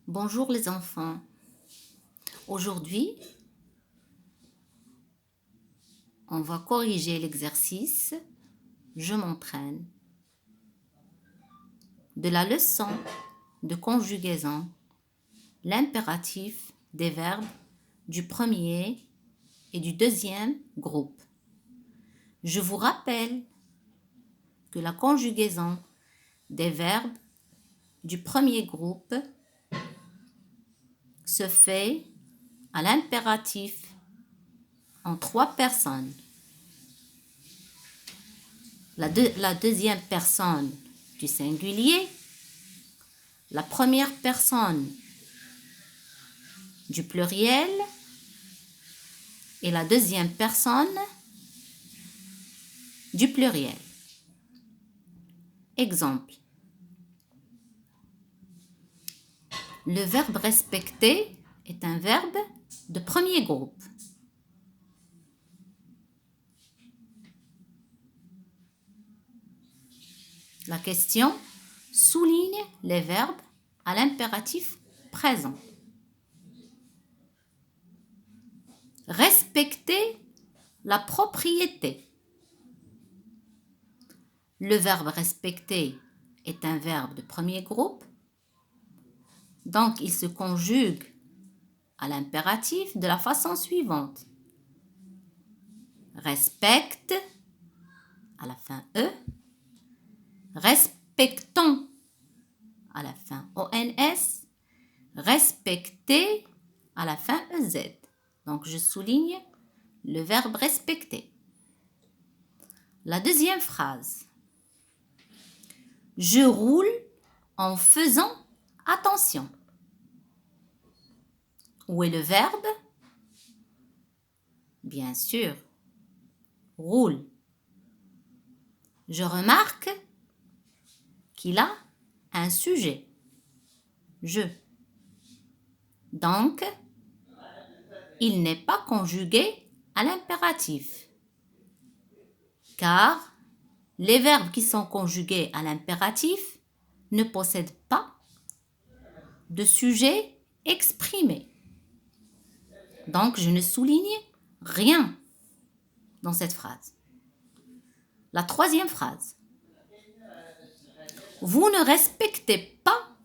Bonjour les enfants. Aujourd'hui, on va corriger l'exercice « Je m'entraîne » de la leçon de conjugaison, l'impératif des verbes du premier et du deuxième groupe. Je vous rappelle que la conjugaison des verbes du premier groupe se fait à l'impératif en 3 personnes. La deuxième personne du singulier, la première personne du pluriel et la deuxième personne du pluriel. Exemple. Le verbe respecter est un verbe de premier groupe. La question souligne les verbes à l'impératif présent. Respecter la propriété. Le verbe respecter est un verbe de premier groupe, donc il se conjugue à l'impératif de la façon suivante. Respecte, à la fin E, respectons, à la fin ONS, respecter, à la fin EZ. Donc je souligne le verbe respecter. La deuxième phrase. Je roule en faisant attention. Où est le verbe? Bien sûr, roule. Je remarque qu'il a un sujet. Je. Donc, il n'est pas conjugué à l'impératif. Car les verbes qui sont conjugués à l'impératif ne possèdent pas de sujet exprimé. Donc, je ne souligne rien dans cette phrase. La troisième phrase. Vous ne respectez pas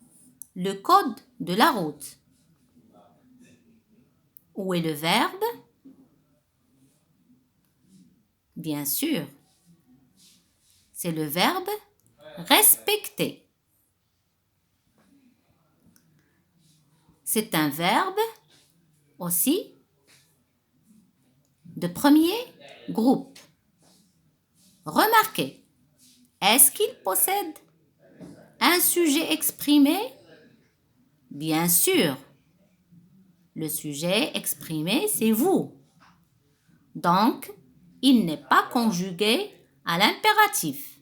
le code de la route. Où est le verbe? Bien sûr, c'est le verbe respecter. C'est un verbe aussi de premier groupe. Remarquez, est-ce qu'il possède un sujet exprimé? Bien sûr, le sujet exprimé, c'est vous. Donc, il n'est pas conjugué à l'impératif.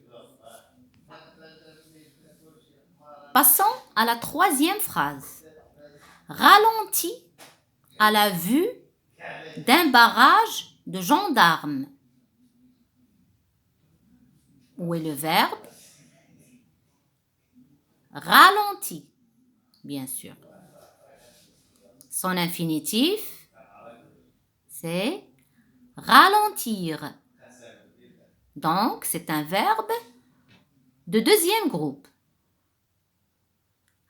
Passons à la troisième phrase. Ralentis à la vue d'un barrage de gendarmes. Où est le verbe? Ralentis, bien sûr. Son infinitif, c'est ralentir. Donc, c'est un verbe de deuxième groupe.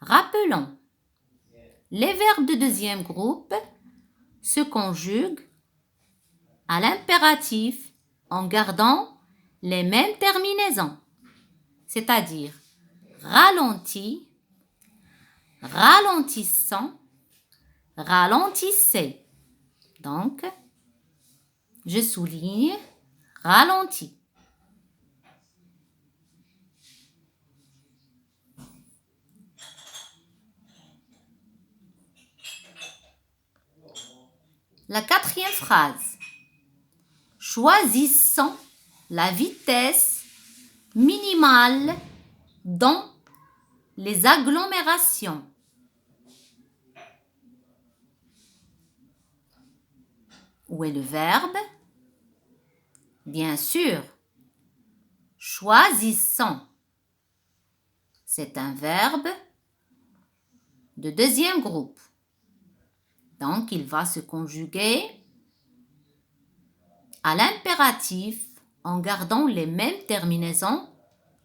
Rappelons, les verbes de deuxième groupe se conjuguent à l'impératif en gardant les mêmes terminaisons, c'est-à-dire ralenti, ralentissant, ralentissez. Donc, je souligne ralenti. La quatrième phrase. Choisissons la vitesse minimale dans les agglomérations. Où est le verbe? Bien sûr, choisissons. C'est un verbe de deuxième groupe. Donc, il va se conjuguer à l'impératif en gardant les mêmes terminaisons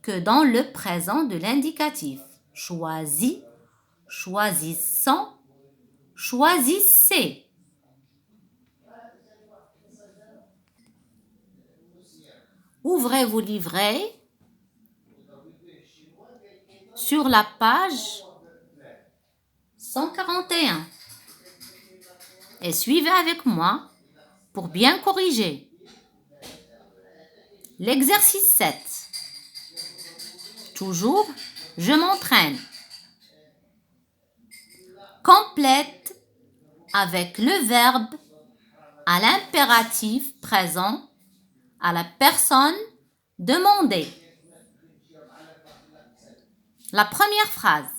que dans le présent de l'indicatif. Choisis, choisissant, choisissez. Ouvrez vos livrets sur la page 141 et suivez avec moi pour bien corriger. L'exercice 7. Toujours, je m'entraîne. Complète avec le verbe à l'impératif présent à la personne demandée. La première phrase.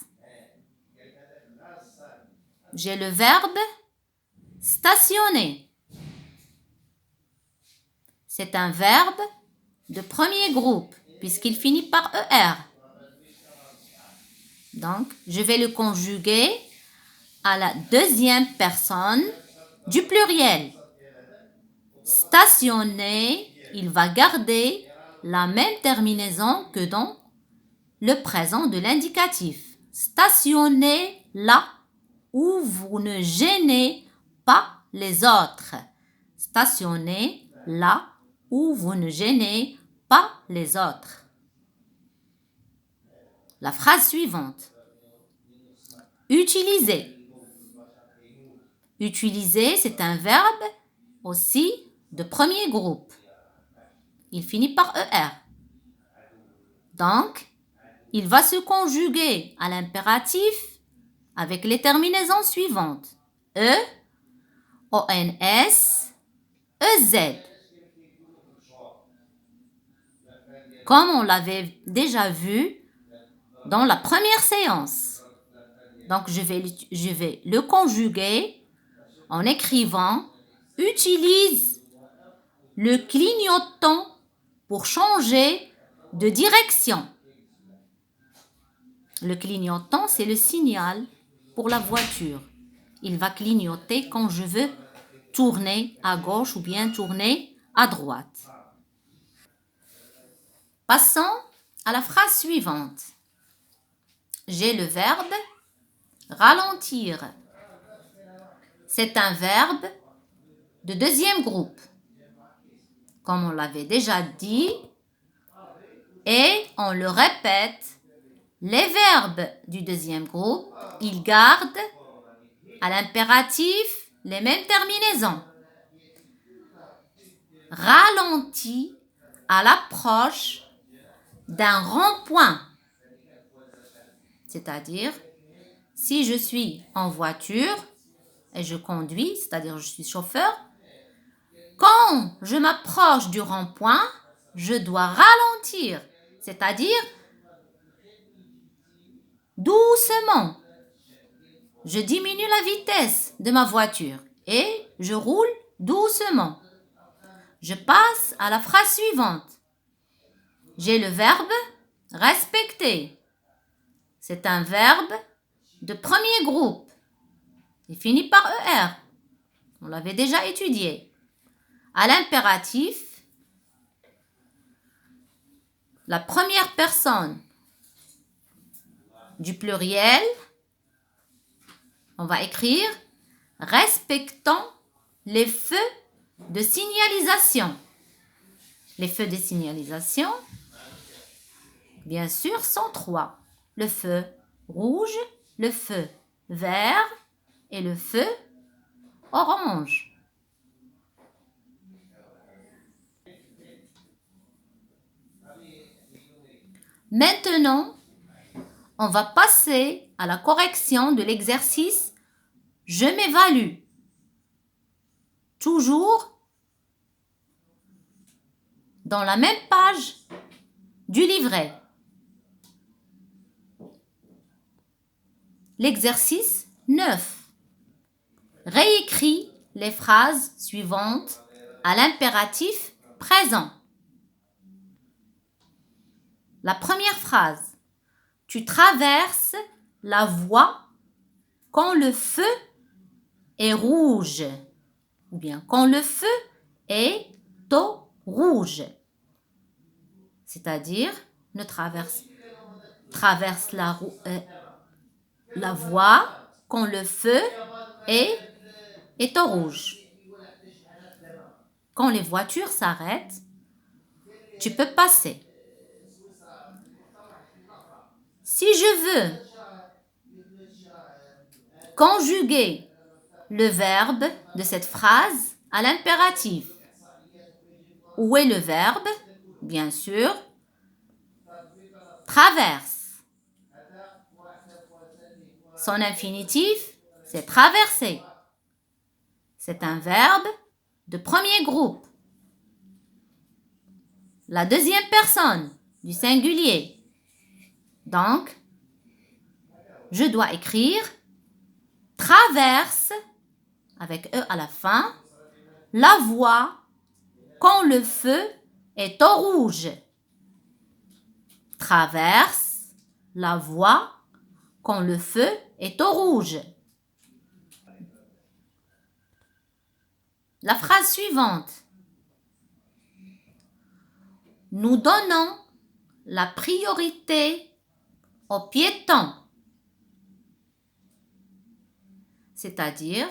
J'ai le verbe stationner. C'est un verbe de premier groupe puisqu'il finit par ER. Donc, je vais le conjuguer à la deuxième personne du pluriel. Stationner, il va garder la même terminaison que dans le présent de l'indicatif. Stationnez là où vous ne gênez pas les autres. Stationnez là où vous ne gênez pas les autres. La phrase suivante. Utiliser. Utiliser, c'est un verbe aussi de premier groupe. Il finit par ER. Donc, il va se conjuguer à l'impératif avec les terminaisons suivantes. E, ONS, EZ. Comme on l'avait déjà vu dans la première séance. Donc, je vais le conjuguer en écrivant « Utilise le clignotant pour changer de direction ». Le clignotant, c'est le signal pour la voiture. Il va clignoter quand je veux tourner à gauche ou bien tourner à droite. Passons à la phrase suivante. J'ai le verbe ralentir. C'est un verbe de deuxième groupe, comme on l'avait déjà dit, et on le répète, les verbes du deuxième groupe, ils gardent à l'impératif les mêmes terminaisons. Ralentit à l'approche d'un rond-point, c'est-à-dire si je suis en voiture et je conduis, c'est-à-dire je suis chauffeur, quand je m'approche du rond-point, je dois ralentir, c'est-à-dire doucement. Je diminue la vitesse de ma voiture et je roule doucement. Je passe à la phrase suivante. J'ai le verbe respecter. C'est un verbe de premier groupe. Il finit par ER. On l'avait déjà étudié. À l'impératif, la première personne du pluriel, on va écrire respectant les feux de signalisation. Les feux de signalisation, bien sûr, sont trois. Le feu rouge, le feu vert et le feu orange. Maintenant, on va passer à la correction de l'exercice « Je m'évalue ». Toujours dans la même page du livret. L'exercice 9. Réécris les phrases suivantes à l'impératif présent. La première phrase. Tu traverses la voie quand le feu est rouge, ou bien quand le feu est au rouge. C'est-à-dire, ne traverse la voie quand le feu est au rouge. Quand les voitures s'arrêtent, tu peux passer. Si je veux conjuguer le verbe de cette phrase à l'impératif, où est le verbe? Bien sûr, traverse. Son infinitif, c'est traverser. C'est un verbe de premier groupe. La deuxième personne du singulier. Donc, je dois écrire traverse, avec E à la fin, la voie quand le feu est au rouge. Traverse la voie quand le feu est au rouge. La phrase suivante. Nous donnons la priorité aux piétons. C'est-à-dire,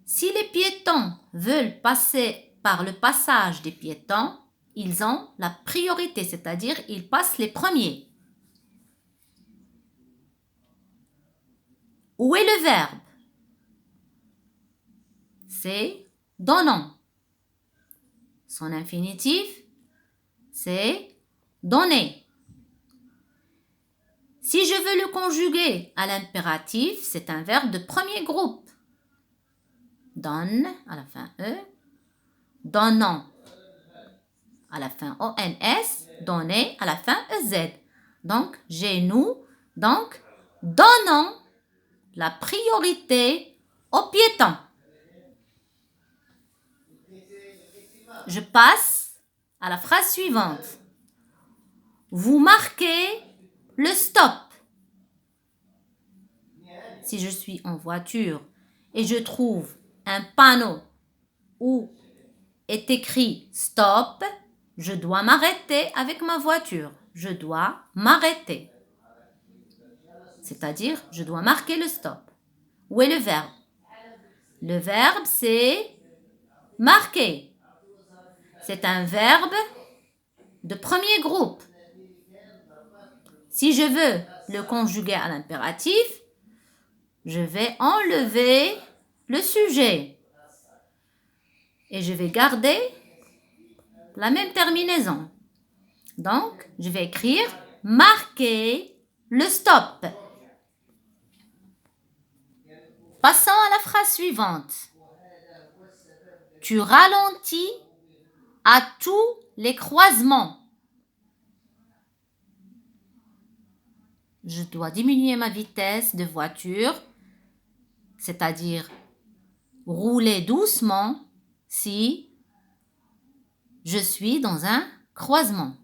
si les piétons veulent passer par le passage des piétons, ils ont la priorité, c'est-à-dire ils passent les premiers. Où est le verbe? C'est donnons. Son infinitif, c'est donner. Si je veux le conjuguer à l'impératif, c'est un verbe de premier groupe. Donne, à la fin E. Donnons, à la fin ONS. Donner, à la fin EZ. Donc, j'ai nous. Donc, donnons la priorité aux piétons. Je passe à la phrase suivante. Vous marquez le stop. Si je suis en voiture et je trouve un panneau où est écrit stop, je dois m'arrêter avec ma voiture. Je dois m'arrêter. C'est-à-dire, je dois marquer le stop. Où est le verbe? Le verbe, c'est marquer. C'est un verbe de premier groupe. Si je veux le conjuguer à l'impératif, je vais enlever le sujet et je vais garder la même terminaison. Donc, je vais écrire marquer le stop. Passons à la phrase suivante. Tu ralentis à tous les croisements. Je dois diminuer ma vitesse de voiture, c'est-à-dire rouler doucement si je suis dans un croisement.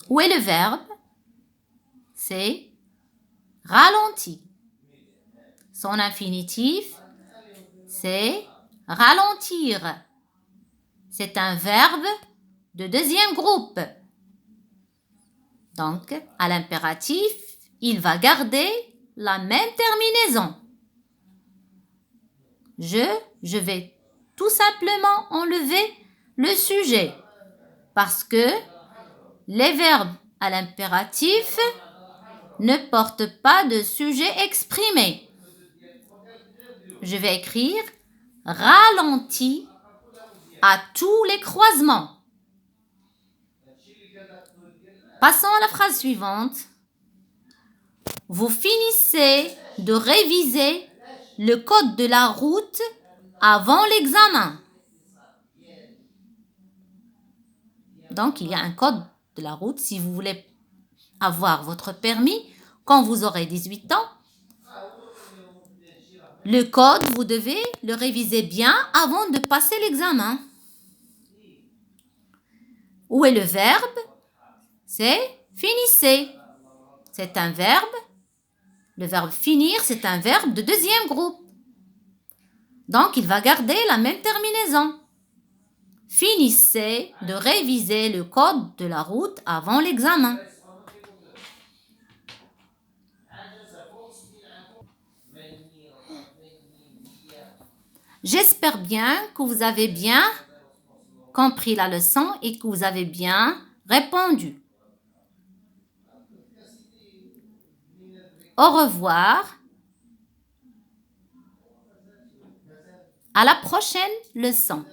Où est le verbe? C'est ralenti. Son infinitif, c'est ralentir. C'est un verbe de deuxième groupe. Donc, à l'impératif, il va garder la même terminaison. Je vais tout simplement enlever le sujet parce que les verbes à l'impératif ne portent pas de sujet exprimé. Je vais écrire ralenti à tous les croisements. Passons à la phrase suivante. Vous finissez de réviser le code de la route avant l'examen. Donc, il y a un code de la route. Si vous voulez avoir votre permis, quand vous aurez 18 ans, le code, vous devez le réviser bien avant de passer l'examen. Où est le verbe? C'est finissez. c'est un verbe. Le verbe finir, c'est un verbe de deuxième groupe. Donc, il va garder la même terminaison. Finissez de réviser le code de la route avant l'examen. J'espère bien que vous avez bien compris la leçon et que vous avez bien répondu. Au revoir. À la prochaine leçon.